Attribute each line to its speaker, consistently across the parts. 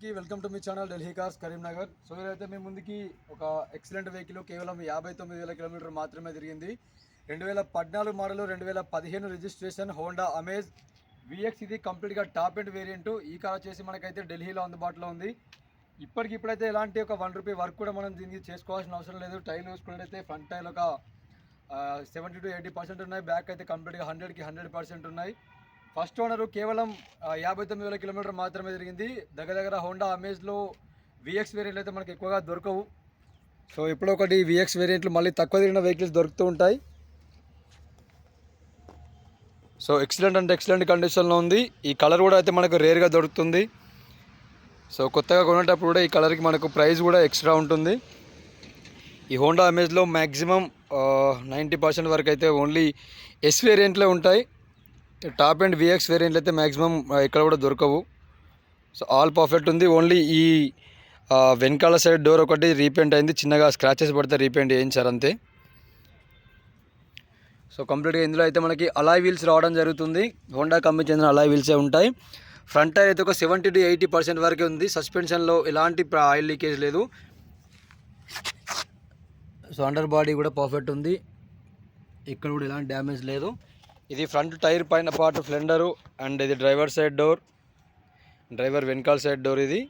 Speaker 1: Welcome to me channel Delhi cars Karimnagar. So ఇదైతే మీ ముందుకి ఒక ఎక్సలెంట్ వెహికల్ కేవలం 59,000 కిలోమీటర్ మాత్రమే తిరిగింది. 2014 model, 2015 registration Honda amaze vx. ఇది కంప్లీట్గా టాప్ ఎండ్ వేరియంట్. ఈ కార్ వచ్చేసి మనకైతే ఢిల్లీలో అందుబాటులో ఉంది. ఇప్పటికిప్పుడైతే ఎలాంటి ఒక ₹1 వర్క్ కూడా మనం దీనికి చేసుకోవాల్సిన అవసరం లేదు. టైర్ చూసుకున్నట్టయితే ఫ్రంట్ టైర్ ఒక 70 to 80% ఉన్నాయి. బ్యాక్ అయితే కంప్లీట్గా 100కి 100% ఉన్నాయి. ఫస్ట్ ఓనరు కేవలం 59,000 కిలోమీటర్ మాత్రమే తిరిగింది. దగ్గర హోండా అమేజ్లో విఎక్స్ వేరియంట్లు అయితే మనకి ఎక్కువగా దొరకవు. సో ఇప్పుడు ఒకటి విఎక్స్ వేరియంట్లు మళ్ళీ తక్కువ తిరిగిన వెహికల్స్ దొరుకుతూ ఉంటాయి. సో ఎక్సలెంట్ అంటే ఎక్సలెంట్ కండిషన్లో ఉంది. ఈ కలర్ కూడా అయితే మనకు రేర్గా దొరుకుతుంది. సో కొత్తగా కొనేటప్పుడు కూడా ఈ కలర్కి మనకు ప్రైస్ కూడా ఎక్స్ట్రా ఉంటుంది. ఈ హోండా అమేజ్లో మ్యాక్సిమం 90% వరకు అయితే ఓన్లీ ఎస్ వేరియంట్లే ఉంటాయి. టాప్ అండ్ విఎక్స్ వేరియంట్లు అయితే మ్యాక్సిమం ఇక్కడ కూడా దొరకవు. సో ఆల్ పర్ఫెక్ట్ ఉంది. ఓన్లీ ఈ వెనకాల సైడ్ డోర్ ఒకటి రీపెయింట్ అయింది, చిన్నగా స్క్రాచెస్ పడితే రీపెయింట్ చేయించారు అంతే. సో కంప్లీట్గా ఇందులో అయితే మనకి అలాయ్ వీల్స్ రావడం జరుగుతుంది. హోండా కంపెనీ చెందిన అలాయ్ వీల్సే ఉంటాయి. ఫ్రంట్ టైర్ అయితే ఒక 70 to 80% వరకే ఉంది. సస్పెన్షన్లో ఎలాంటి ఆయిల్ లీకేజ్ లేదు. సో అండర్ బాడీ కూడా పర్ఫెక్ట్ ఉంది. ఇక్కడ కూడా ఎలాంటి డ్యామేజ్ లేదు. ఇది ఫ్రంట్ టైర్ పైన పార్ట్ ఫ్లెండరు అండ్ ఇది డ్రైవర్ సైడ్ డోర్, డ్రైవర్ వెనకాల సైడ్ డోర్ ఇది,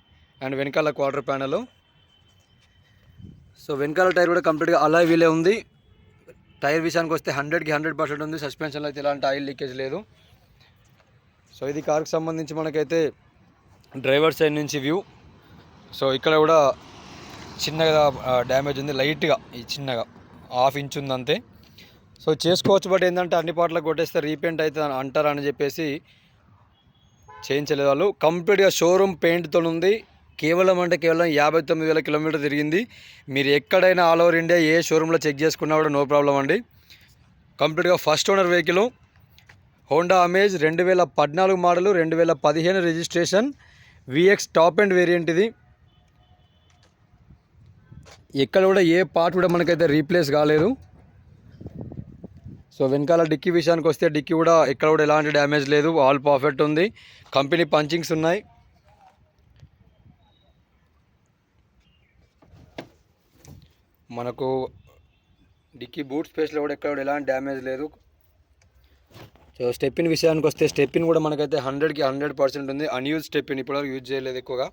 Speaker 1: అండ్ వెనకాల క్వార్టర్ ప్యానల్. సో వెనకాల టైర్ కూడా కంప్లీట్గా అలాయ్ వీలే ఉంది. టైర్ విషయానికి వస్తే 100కి 100% ఉంది. సస్పెన్షన్లో అయితే ఎలాంటి ఆయిల్ లీకేజ్ లేదు. సో ఇది కార్కి సంబంధించి మనకైతే డ్రైవర్ సైడ్ నుంచి వ్యూ. సో ఇక్కడ కూడా చిన్నగా డ్యామేజ్ ఉంది, లైట్గా ఈ చిన్నగా 1/2 ఇంచ్ ఉంది అంతే. సో చేసుకోవచ్చు, బట్ ఏంటంటే అన్ని పాటలకు కొట్టేస్తే రీపెయింట్ అయితే అంటారని చెప్పేసి చేయించలేదు వాళ్ళు. కంప్లీట్గా షోరూమ్ పెయింట్తో ఉంది. కేవలం 59,000 కిలోమీటర్ తిరిగింది. మీరు ఎక్కడైనా ఆల్ ఓవర్ ఇండియా ఏ షోరూంలో చెక్ చేసుకున్నా కూడా నో ప్రాబ్లం అండి. కంప్లీట్గా first owner vehicle Honda amaze 2014 model, 2015 registration vx top end variant. ఇది ఎక్కడ కూడా ఏ పార్ట్ కూడా మనకైతే రీప్లేస్ కాలేదు. సో వెనకాల డిక్కీ విషయానికి వస్తే డిక్కీ కూడా ఎక్కడ కూడా ఎలాంటి డ్యామేజ్ లేదు, ఆల్ పర్ఫెక్ట్ ఉంది. కంపెనీ పంచింగ్స్ ఉన్నాయి. మనకు డిక్కీ బూట్ స్పేస్లో కూడా ఎక్కడ కూడా ఎలాంటి డ్యామేజ్ లేదు. సో స్టెప్పిన్ విషయానికి వస్తే స్టెప్పిన్ కూడా మనకైతే 100కి 100% ఉంది. అన్యూజ్ స్టెప్పిన్, ఇప్పటివరకు యూజ్ చేయలేదు ఎక్కువగా.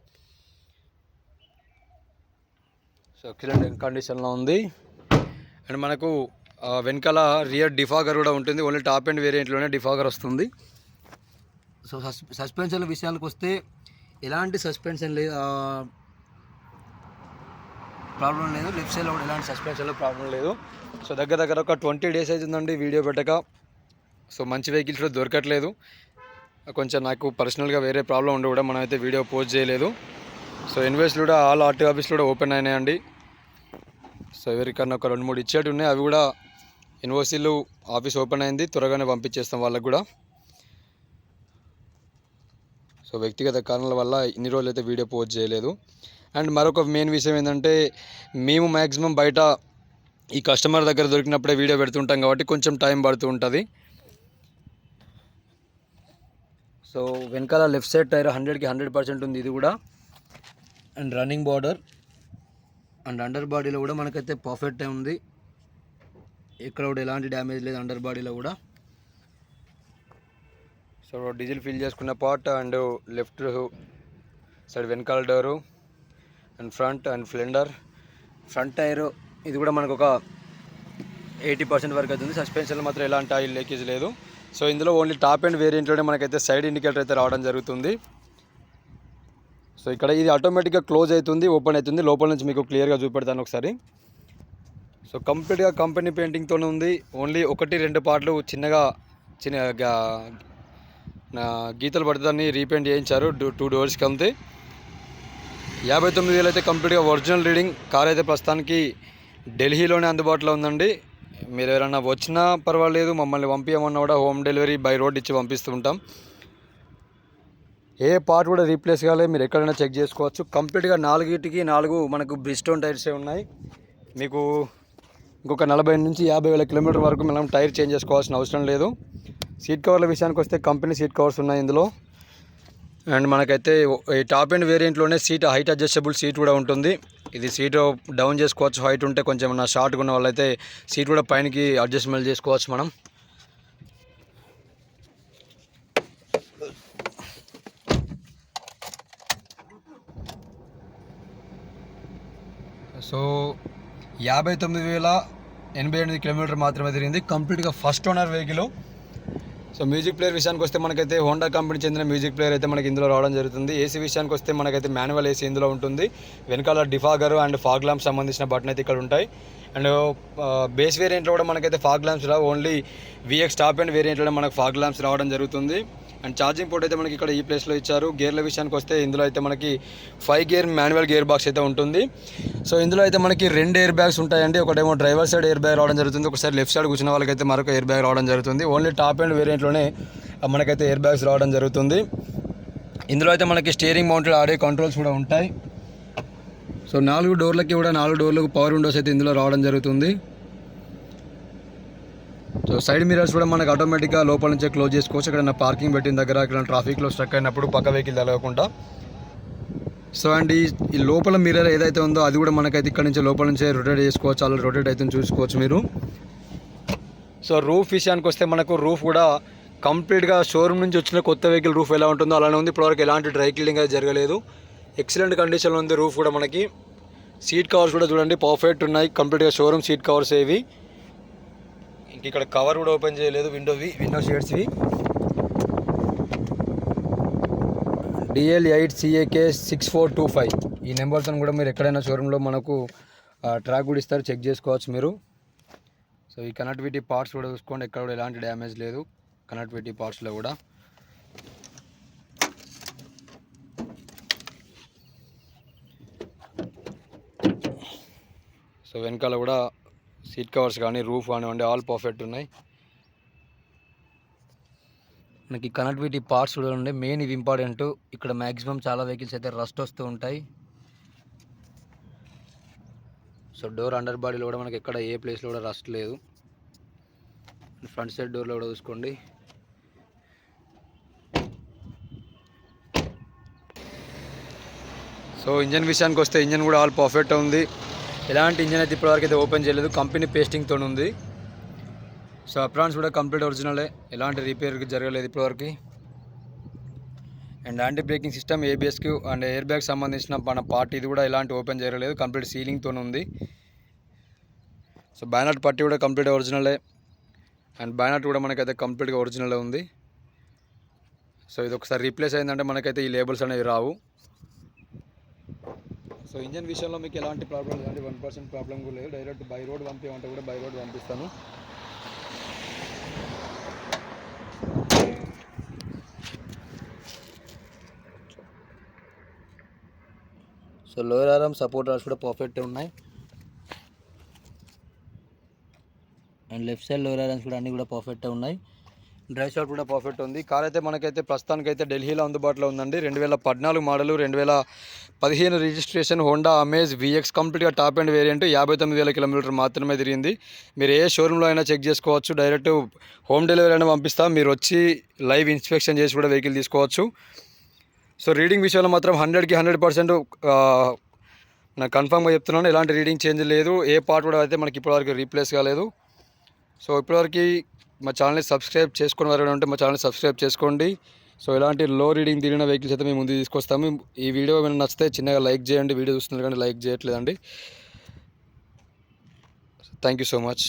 Speaker 1: సో ఎక్సలెంట్ కండిషన్లో ఉంది. అండ్ మనకు వెనకాల రియర్ డిఫాగర్ కూడా ఉంటుంది. ఓన్లీ టాప్ అండ్ వేరియంట్లోనే డిఫాగర్ వస్తుంది. సో సస్పెన్షన్ విషయానికి వస్తే ఎలాంటి సస్పెన్షన్ లేదు, ప్రాబ్లం లేదు. లెఫ్ట్ సైడ్లో కూడా ఎలాంటి సస్పెన్షన్లో ప్రాబ్లం లేదు. సో దగ్గర ఒక 20 days అవుతుందండి వీడియో పెట్టక. సో మంచి వెహికల్స్ కూడా దొరకట్లేదు. కొంచెం నాకు పర్సనల్గా వేరే ప్రాబ్లం ఉండి కూడా మనమైతే వీడియో పోస్ట్ చేయలేదు. సో ఇన్వెస్ట్లు కూడా ఆల్ ఆర్టీ ఆఫీస్లో కూడా ఓపెన్ అయినాయండి. సో ఎవరికన్నా ఒక 2-3 ఇచ్చేటి ఉన్నాయి. అవి కూడా ఎన్ఓసీలు ఆఫీస్ ఓపెన్ అయింది, త్వరగానే పంపించేస్తాం వాళ్ళకు కూడా. సో వ్యక్తిగత కారణాల వల్ల ఇన్ని రోజులు అయితే వీడియో పోస్ట్ చేయలేదు. అండ్ మరొక మెయిన్ విషయం ఏంటంటే, మేము మ్యాక్సిమం బయట ఈ కస్టమర్ దగ్గర దొరికినప్పుడే వీడియో పెడుతుంటాం కాబట్టి కొంచెం టైం పడుతూ ఉంటుంది. సో వెనకాల లెఫ్ట్ సైడ్ టైర్ 100కి 100% ఉంది ఇది కూడా. And running border and under బాడీలో కూడా మనకైతే పర్ఫెక్ట్ ఉంది. ఇక్కడ కూడా ఎలాంటి డ్యామేజ్ లేదు అండర్ బాడీలో కూడా. సో డీజిల్ ఫిల్ చేసుకున్న పార్ట్ అండ్ లెఫ్ట్ సైడ్ వెనకాల door and front and fender. Front tyre ఇది కూడా మనకు ఒక 80% వరకు అవుతుంది. సస్పెన్షన్లో మాత్రం ఎలాంటి ఆయిల్ లీకేజ్ లేదు. సో ఇందులో ఓన్లీ టాప్ అండ్ వేరియంట్లోనే మనకైతే సైడ్ ఇండికేటర్ అయితే రావడం జరుగుతుంది. సో ఇక్కడ ఇది ఆటోమేటిక్గా క్లోజ్ అవుతుంది, ఓపెన్ అవుతుంది. లోపల నుంచి మీకు క్లియర్గా చూపెడతాను ఒకసారి. సో కంప్లీట్గా కంపెనీ పెయింటింగ్తోనే ఉంది. ఓన్లీ 1-2 పార్ట్లు చిన్న గీతలు పడుతుందని రీపెయింట్ చేయించారు 2 doors అంతే. 59,000 అయితే కంప్లీట్గా ఒరిజినల్ రీడింగ్. కార్ అయితే ప్రస్తుతానికి ఢిల్లీలోనే అందుబాటులో ఉందండి. మీరు ఎవరైనా వచ్చినా పర్వాలేదు, మమ్మల్ని పంపించమన్నా కూడా హోమ్ డెలివరీ బై రోడ్ ఇచ్చి పంపిస్తుంటాం. ఏ పార్ట్ కూడా రీప్లేస్ కాలేదు, మీరు ఎక్కడైనా చెక్ చేసుకోవచ్చు. కంప్లీట్గా 4 మనకు బ్రిస్టోన్ టైర్సే ఉన్నాయి. మీకు ఇంకొక 40 నుంచి 50,000 కిలోమీటర్ వరకు మనం టైర్ చేంజ్ చేసుకోవాల్సిన అవసరం లేదు. సీట్ కవర్ల విషయానికి వస్తే కంపెనీ సీట్ కవర్స్ ఉన్నాయి ఇందులో. అండ్ మనకైతే ఈ టాప్ ఎండ్ వేరియంట్లోనే సీట్ హైట్ అడ్జస్టబుల్ సీట్ కూడా ఉంటుంది. ఇది సీట్ డౌన్ చేసుకోవచ్చు, హైట్ ఉంటే కొంచెం నా షార్ట్గా ఉన్న వాళ్ళైతే సీట్ కూడా పైనకి అడ్జస్ట్మెంట్ చేసుకోవచ్చు మనం. సో 59,088 కిలోమీటర్ మాత్రమే తిరిగింది, కంప్లీట్గా first owner vehicle. So music player విషయానికి వస్తే మనకైతే హోండా కంపెనీ చెందిన మ్యూజిక్ ప్లేయర్ అయితే మనకి ఇందులో రావడం జరుగుతుంది. ఏసీ విషయానికి వస్తే మనకైతే మాన్యువల్ ఏసీ ఇందులో ఉంటుంది. వెనకాల డిఫాగర్ అండ్ ఫాగ్ ల్యాంప్స్ సంబంధించిన బటన్ అయితే ఇక్కడ ఉంటాయి. అండ్ బేస్ వేరియంట్లో కూడా మనకైతే ఫాగ్ ల్యాంప్స్ రావు, ఓన్లీ విఎక్స్ టాప్ అండ్ వేరియంట్లో మనకు ఫాగ్ ల్యాంప్స్ రావడం జరుగుతుంది. అండ్ ఛార్జింగ్ పోర్ట్ అయితే మనకి ఇక్కడ ఈ ప్లేస్లో ఇచ్చారు. గేర్ల విషయానికి వస్తే ఇందులో అయితే మనకి 5 గేర్ మాన్యువల్ గేర్ బాక్స్ అయితే ఉంటుంది. సో ఇందులో అయితే మనకి 2 ఎయిర్ బ్యాగ్స్ ఉంటాయండి. ఒకటేమో డ్రైవర్ సైడ్ ఎయిర్ బ్యాగ్ రావడం జరుగుతుంది, ఒకసారి లెఫ్ట్ సైడ్ కూర్చున్న వాళ్ళకైతే మరొక ఎయిర్ బ్యాగ్ రావడం జరుగుతుంది. ఓన్లీ టాప్ అండ్ వేరియంట్లోనే మనకైతే ఎయిర్ బ్యాగ్స్ రావడం జరుగుతుంది. ఇందులో అయితే మనకి స్టీరింగ్ మౌంటెడ్ ఆడియో కంట్రోల్స్ కూడా ఉంటాయి. సో 4 డోర్లకి కూడా 4 డోర్లకు పవర్ విండోస్ అయితే ఇందులో రావడం జరుగుతుంది. సో సైడ్ మిరర్స్ కూడా మనకు ఆటోమేటిక్గా లోపల నుంచే క్లోజ్ చేసుకోవచ్చు. ఇక్కడ పార్కింగ్ పెట్టిన దగ్గర ఇక్కడ ట్రాఫిక్లో స్ట్రక్ అయినప్పుడు పక్క వెహికల్ తగలకుండా. సో అండ్ ఈ లోపల మిర్రర్ ఏదైతే ఉందో అది కూడా మనకైతే ఇక్కడ నుంచి లోపల నుంచే రొటేట్ చేసుకోవచ్చు, అలా రొటేట్ అయితే చూసుకోవచ్చు మీరు. సో రూఫ్ విషయానికి వస్తే మనకు రూఫ్ కూడా కంప్లీట్గా షోరూమ్ నుంచి వచ్చిన కొత్త వెహికల్ రూఫ్ ఎలా ఉంటుందో అలానే ఉంది. ఇప్పటివరకు ఎలాంటి డ్రై క్లీనింగ్ అయితే జరగలేదు, ఎక్సలెంట్ కండిషన్లో ఉంది రూఫ్ కూడా. మనకి సీట్ కవర్స్ కూడా చూడండి పర్ఫెక్ట్ ఉన్నాయి, కంప్లీట్గా షోరూమ్ సీట్ కవర్స్ ఏవి. ఇక్కడ కవర్ కూడా ఓపెన్ చేయలేదు, విండో షేడ్స్వి. DL8CAK6425 ఈ నెంబర్తో కూడా మీరు ఎక్కడైనా షోరూంలో మనకు ట్రాక్ కూడా ఇస్తారు, చెక్ చేసుకోవచ్చు మీరు. సో ఈ కనెక్టివిటీ పార్ట్స్ కూడా చూసుకోండి, ఎక్కడ కూడా ఎలాంటి డ్యామేజ్ లేదు కనెక్టివిటీ పార్ట్స్లో కూడా. సో వెనకాల కూడా సీట్ కవర్స్ కానీ రూఫ్ కానివ్వండి ఆల్ పర్ఫెక్ట్ ఉన్నాయి. మనకి కనెక్టివిటీ పార్ట్స్ కూడా ఉండే మెయిన్ ఇవి ఇంపార్టెంట్. ఇక్కడ మ్యాక్సిమం చాలా వెహికల్స్ అయితే రస్ట్ వస్తూ ఉంటాయి. సో డోర్ అండర్ బాడీలో కూడా మనకి ఎక్కడ ఏ ప్లేస్లో కూడా రస్ట్ లేదు. ఫ్రంట్ సైడ్ డోర్లో కూడా చూసుకోండి. సో ఇంజన్ విషయానికి వస్తే ఇంజన్ కూడా ఆల్ పర్ఫెక్ట్ ఉంది, ఎలాంటి ఇంజన్ అయితే ఇప్పటివరకు అయితే ఓపెన్ చేయలేదు, కంపెనీ పేస్టింగ్తో ఉంది. సో అప్రాన్స్ కూడా కంప్లీట్ ఒరిజినలే, ఎలాంటి రిపేర్ జరగలేదు ఇప్పటివరకు. అండ్ యాంటీ బ్రేకింగ్ సిస్టమ్, ABSకి అండ్ ఎయిర్ బ్యాగ్ సంబంధించిన మన పార్ట్ ఇది కూడా ఎలాంటి ఓపెన్ జరగలేదు, కంప్లీట్ సీలింగ్తో ఉంది. సో బ్యానట్ పట్టి కూడా కంప్లీట్ ఒరిజినలే, అండ్ బ్యానట్ కూడా మనకైతే కంప్లీట్గా ఒరిజినలే ఉంది. సో ఇది ఒకసారి రీప్లేస్ అయిందంటే మనకైతే ఈ లేబుల్స్ అనేవి రావు. సో ఇంజన్ విషయంలో మీకు ఎలాంటి ప్రాబ్లం లేదండి, 1% ప్రాబ్లం కూడా లేదు. డైరెక్ట్ బై రోడ్ పంపించమంటే కూడా బై రోడ్ పంపిస్తాను. So lower arm support rods కూడా పర్ఫెక్ట్ ఉన్నాయి. And left side lower arms కూడా అన్నీ కూడా పర్ఫెక్ట్ ఉన్నాయి. డ్రైవ్ షాట్ కూడా పర్ఫెక్ట్ ఉంది. కార్ అయితే మనకైతే ప్రస్తుతానికైతే ఢిల్లీలో అందుబాటులో ఉందండి. 2014 model, 2015 registration, Honda amaze VX కంప్లీట్గా టాప్ అండ్ వేరియంట్. 59,000 కిలోమీటర్ మాత్రమే తిరిగింది. మీరు ఏ షోరూంలో అయినా చెక్ చేసుకోవచ్చు, డైరెక్ట్ హోమ్ డెలివరీ అయినా పంపిస్తాం, మీరు వచ్చి లైవ్ ఇన్స్పెక్షన్ చేసి కూడా వెహికల్ తీసుకోవచ్చు. సో రీడింగ్ విషయంలో మాత్రం 100కి 100% నాకు కన్ఫామ్గా చెప్తున్నాను, ఎలాంటి రీడింగ్ చేంజ్ లేదు. ఏ పార్ట్ కూడా అయితే మనకి ఇప్పటివరకు రీప్లేస్ కాలేదు. సో ఇప్పటివరకు మా ఛానల్ని సబ్స్క్రైబ్ చేసుకుని వారు ఉంటే మా ఛానల్ని సబ్స్క్రైబ్ చేసుకోండి. సో ఇలాంటి లో రీడింగ్ తిరిగిన వెహికల్స్ అయితే మేము ముందు తీసుకొస్తాము. ఈ వీడియో ఏమైనా నచ్చితే చిన్నగా లైక్ చేయండి, వీడియో చూస్తున్నారు కానీ లైక్ చేయట్లేదండి. Thank you so much.